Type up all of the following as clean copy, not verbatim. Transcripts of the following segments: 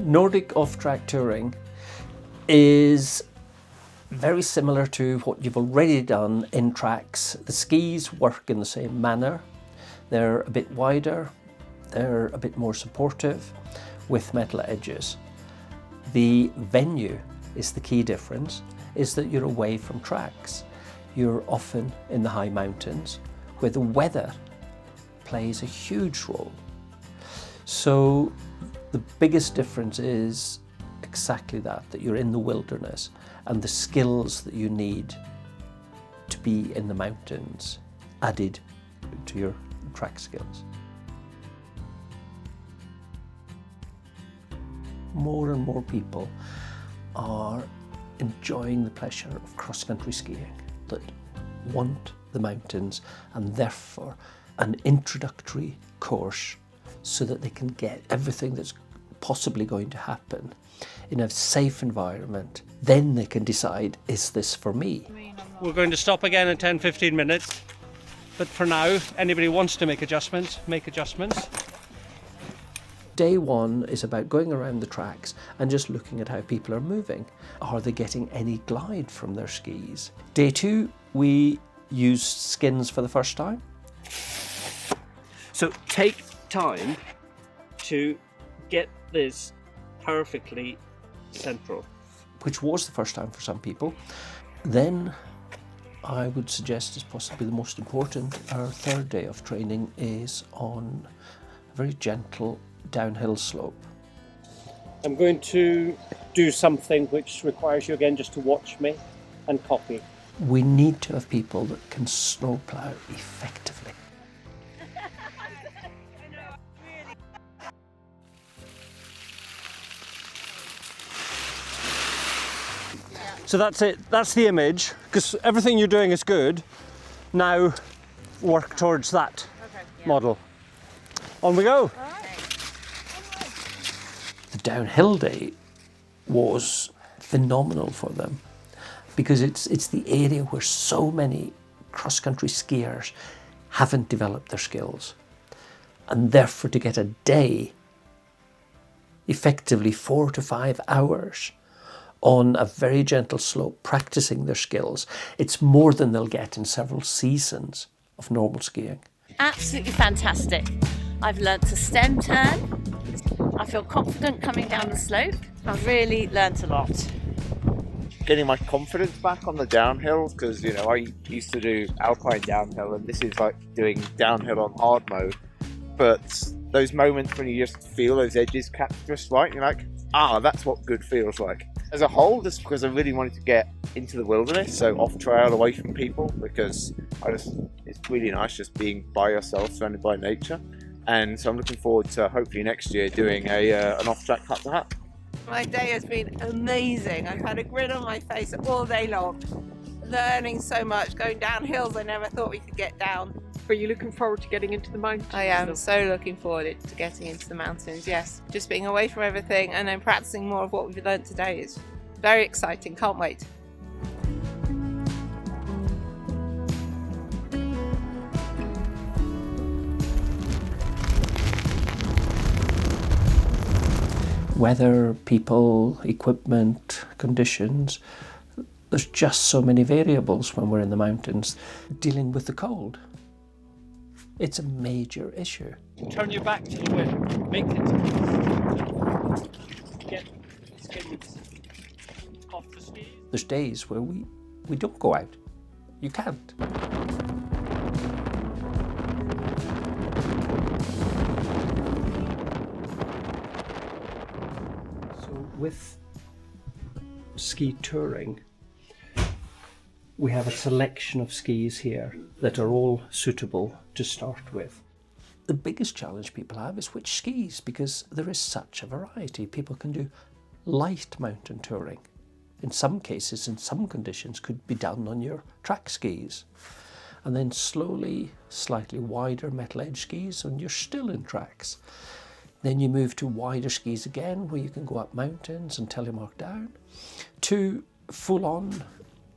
Nordic off-track touring is very similar to what you've already done in tracks. The skis work in the same manner. They're a bit wider, they're a bit more supportive with metal edges. The venue is the key difference, is that you're away from tracks. You're often in the high mountains where the weather plays a huge role. So the biggest difference is exactly that you're in the wilderness, and the skills that you need to be in the mountains added to your track skills. More and more people are enjoying the pleasure of cross-country skiing, that want the mountains and therefore an introductory course so that they can get everything that's possibly going to happen in a safe environment. Then they can decide, is this for me? We're going to stop again in 10-15 minutes, but for now, anybody who wants to make adjustments, make adjustments. Day one is about going around the tracks and just looking at how people are moving. Are they getting any glide from their skis? Day two, we use skins for the first time. So take time to get this perfectly central. Which was the first time for some people. Then I would suggest is possibly the most important. Our third day of training is on a very gentle downhill slope. I'm going to do something which requires you again just to watch me and copy. We need to have people that can snowplow effectively. So that's it, that's the image, because everything you're doing is good. Now work towards that model. On we go. The downhill day was phenomenal for them because it's the area where so many cross-country skiers haven't developed their skills. And therefore to get a day, effectively 4 to 5 hours, on a very gentle slope, practicing their skills, it's more than they'll get in several seasons of normal skiing. Absolutely fantastic. I've learnt to stem turn. I feel confident coming down the slope. I've really learnt a lot. Getting my confidence back on the downhill, because I used to do alpine downhill and this is like doing downhill on hard mode. But those moments when you just feel those edges catch just right, you're like, that's what good feels like. As a whole, just because I really wanted to get into the wilderness, so off trail, away from people, because it's really nice just being by yourself, surrounded by nature. And so I'm looking forward to hopefully next year doing an off-track hut to hut. My day has been amazing. I've had a grin on my face all day long, learning so much, going down hills I never thought we could get down. Are you looking forward to getting into the mountains? I am so looking forward to getting into the mountains, yes. Just being away from everything and then practicing more of what we've learned today is very exciting, can't wait. Weather, people, equipment, conditions, there's just so many variables when we're in the mountains. Dealing with the cold, it's a major issue. Turn your back to the wind. Make it. Get skins off the skis. There's days where we don't go out. You can't. So with ski touring, we have a selection of skis here that are all suitable to start with. The biggest challenge people have is which skis, because there is such a variety. People can do light mountain touring. In some cases, in some conditions, could be done on your track skis. And then slowly, slightly wider metal edge skis, and you're still in tracks. Then you move to wider skis again, where you can go up mountains and telemark down, to full-on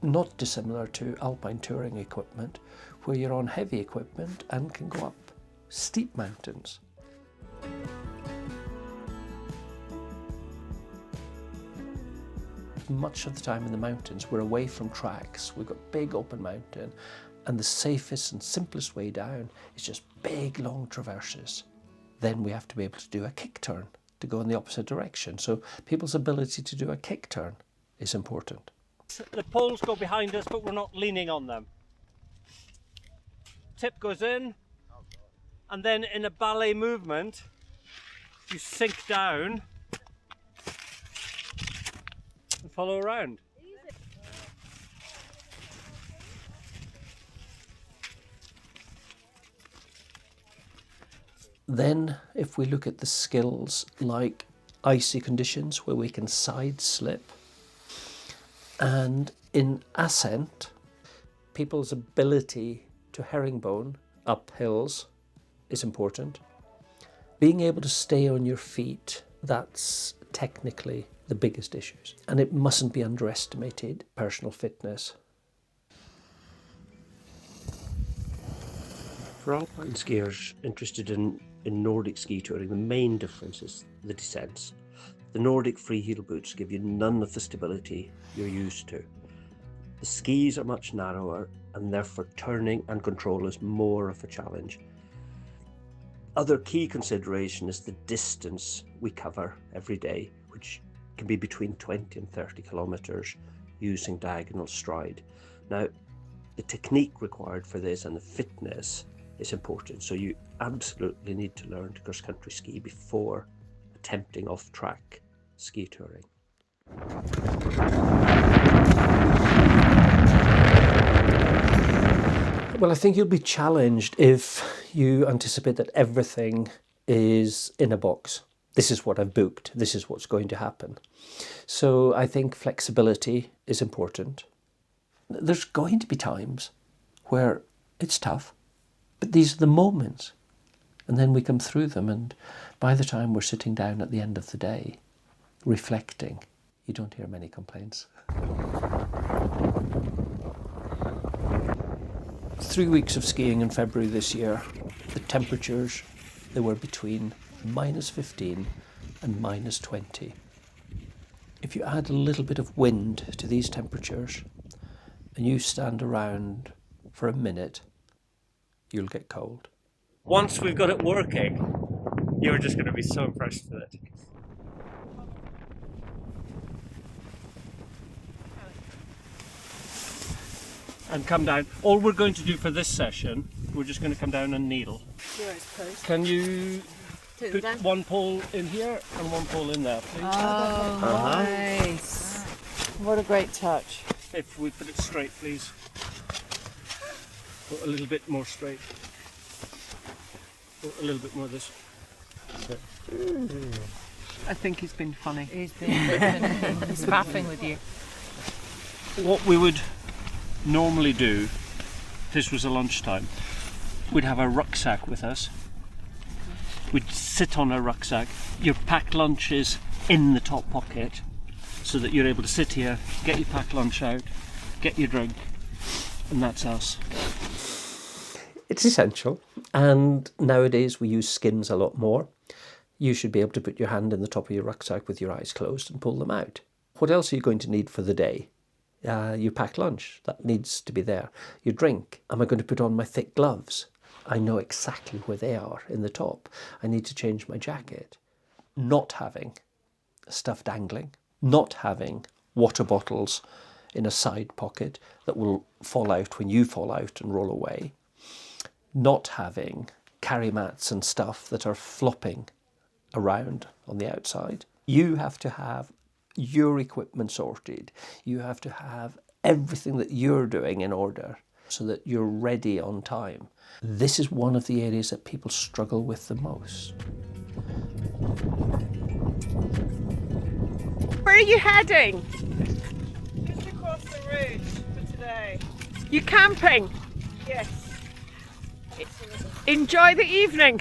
not dissimilar to alpine touring equipment, where you're on heavy equipment and can go up steep mountains. Much of the time in the mountains, we're away from tracks. We've got big open mountain, and the safest and simplest way down is just big long traverses. Then we have to be able to do a kick turn to go in the opposite direction. So people's ability to do a kick turn is important. The poles go behind us, but we're not leaning on them. Tip goes in, and then in a ballet movement, you sink down and follow around. Then, if we look at the skills like icy conditions where we can side slip, and in ascent, people's ability to herringbone up hills is important. Being able to stay on your feet, that's technically the biggest issues. And it mustn't be underestimated, personal fitness. For alpine skiers interested in Nordic ski touring, the main difference is the descents. The Nordic free heel boots give you none of the stability you're used to. The skis are much narrower, and therefore turning and control is more of a challenge. Other key consideration is the distance we cover every day, which can be between 20 and 30 kilometers using diagonal stride. Now, the technique required for this and the fitness is important, so you absolutely need to learn to cross-country ski before attempting off-track ski touring. Well, I think you'll be challenged if you anticipate that everything is in a box. This is what I've booked. This is what's going to happen. So I think flexibility is important. There's going to be times where it's tough, but these are the moments. And then we come through them, and by the time we're sitting down at the end of the day, reflecting, you don't hear many complaints. 3 weeks of skiing in February this year, the temperatures, they were between -15 and -20. If you add a little bit of wind to these temperatures and you stand around for a minute, you'll get cold. Once we've got it working, you're just going to be so impressed with it. And come down. All we're going to do for this session, we're just going to come down and kneel. Can you put one pole in here and one pole in there, please? Oh, nice. What a great touch. If we put it straight, please. Put a little bit more straight. Put a little bit more this. I think he's been funny. He's faffing with you. What we would normally do, if this was a lunchtime, we'd have a rucksack with us. We'd sit on our rucksack. Your packed lunch is in the top pocket, so that you're able to sit here, get your packed lunch out, get your drink, and that's us. It's essential, and nowadays we use skins a lot more. You should be able to put your hand in the top of your rucksack with your eyes closed and pull them out. What else are you going to need for the day? Your packed lunch, that needs to be there. Your drink, am I going to put on my thick gloves? I know exactly where they are in the top. I need to change my jacket. Not having stuff dangling, not having water bottles in a side pocket that will fall out when you fall out and roll away. Not having carry mats and stuff that are flopping around on the outside. You have to have your equipment sorted. You have to have everything that you're doing in order so that you're ready on time. This is one of the areas that people struggle with the most. Where are you heading? Just across the ridge for today. You camping? Yes. Enjoy the evening.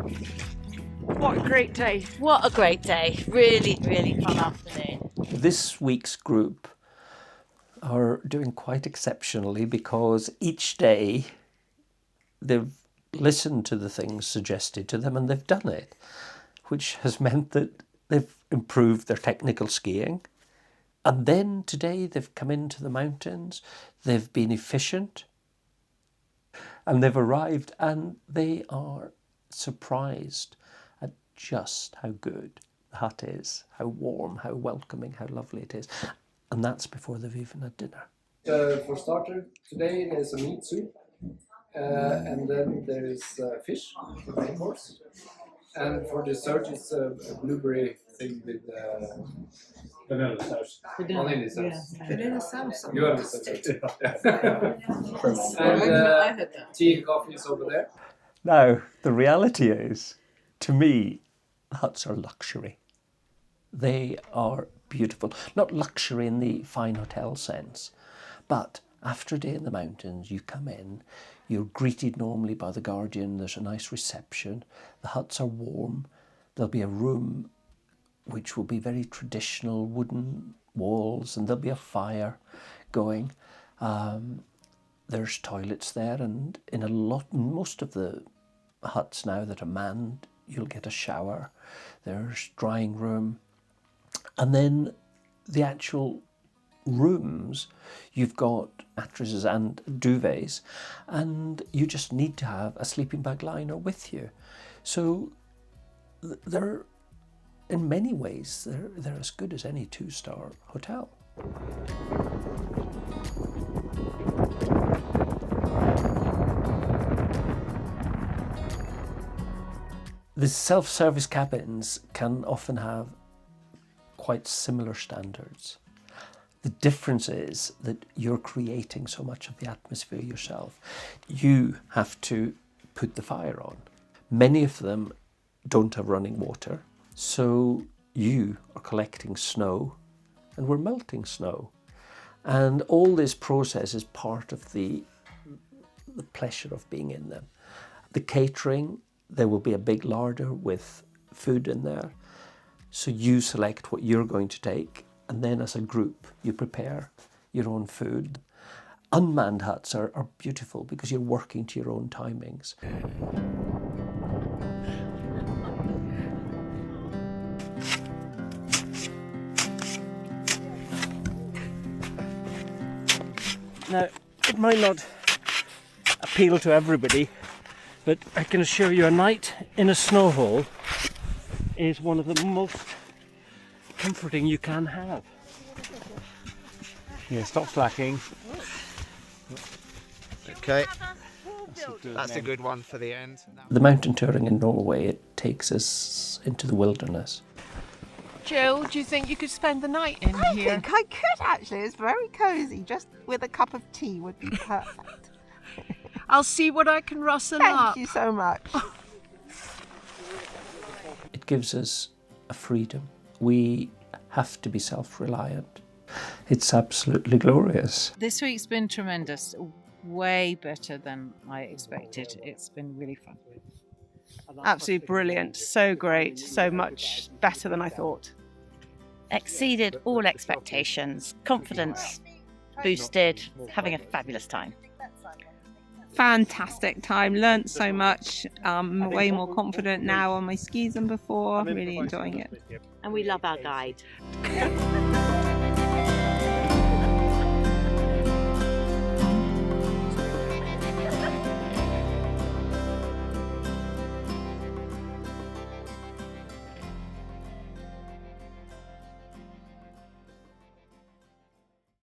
What a great day. What a great day. Really, really fun afternoon. This week's group are doing quite exceptionally because each day they've listened to the things suggested to them and they've done it, which has meant that they've improved their technical skiing. And then today they've come into the mountains, they've been efficient, and they've arrived and they are surprised at just how good the hut is, how warm, how welcoming, how lovely it is. And that's before they've even had dinner. For starter, today there's a meat soup, and then there's fish for the main course. And for dessert, it's a blueberry thing with vanilla sauce. Vanilla sauce. Vanilla sauce. You understand that. And tea and coffee is over there. Now, the reality is, to me, huts are luxury. They are beautiful. Not luxury in the fine hotel sense, but after a day in the mountains, you come in, you're greeted normally by the guardian, there's a nice reception, the huts are warm, there'll be a room which will be very traditional, wooden walls, and there'll be a fire going. There's toilets there, and in most of the huts now that are manned, you'll get a shower, there's drying room, and then the actual rooms, you've got mattresses and duvets, and you just need to have a sleeping bag liner with you. So they're, in many ways, they're as good as any 2-star hotel. The self-service cabins can often have quite similar standards. The difference is that you're creating so much of the atmosphere yourself. You have to put the fire on. Many of them don't have running water, so you are collecting snow and we're melting snow. And all this process is part of the pleasure of being in them. The catering, there will be a big larder with food in there. So you select what you're going to take, and then as a group, you prepare your own food. Unmanned huts are beautiful because you're working to your own timings. Now, it might not appeal to everybody, but I can assure you a night in a snow hole is one of the most comforting you can have. Yeah, stop slacking. Okay, that's a good one for the end. The mountain touring in Norway, it takes us into the wilderness. Jill, do you think you could spend the night in I here? think I could actually. It's very cosy. Just with a cup of tea would be perfect. I'll see what I can rustle up. Thank you so much. It gives us a freedom. We have to be self-reliant. It's absolutely glorious. This week's been tremendous, way better than I expected. It's been really fun. Absolutely brilliant. So great. So much better than I thought. Exceeded all expectations. Confidence boosted. Having a fabulous time. Fantastic time. Learnt so much. I'm way more confident now on my skis than before. Really enjoying it. And we love our guide.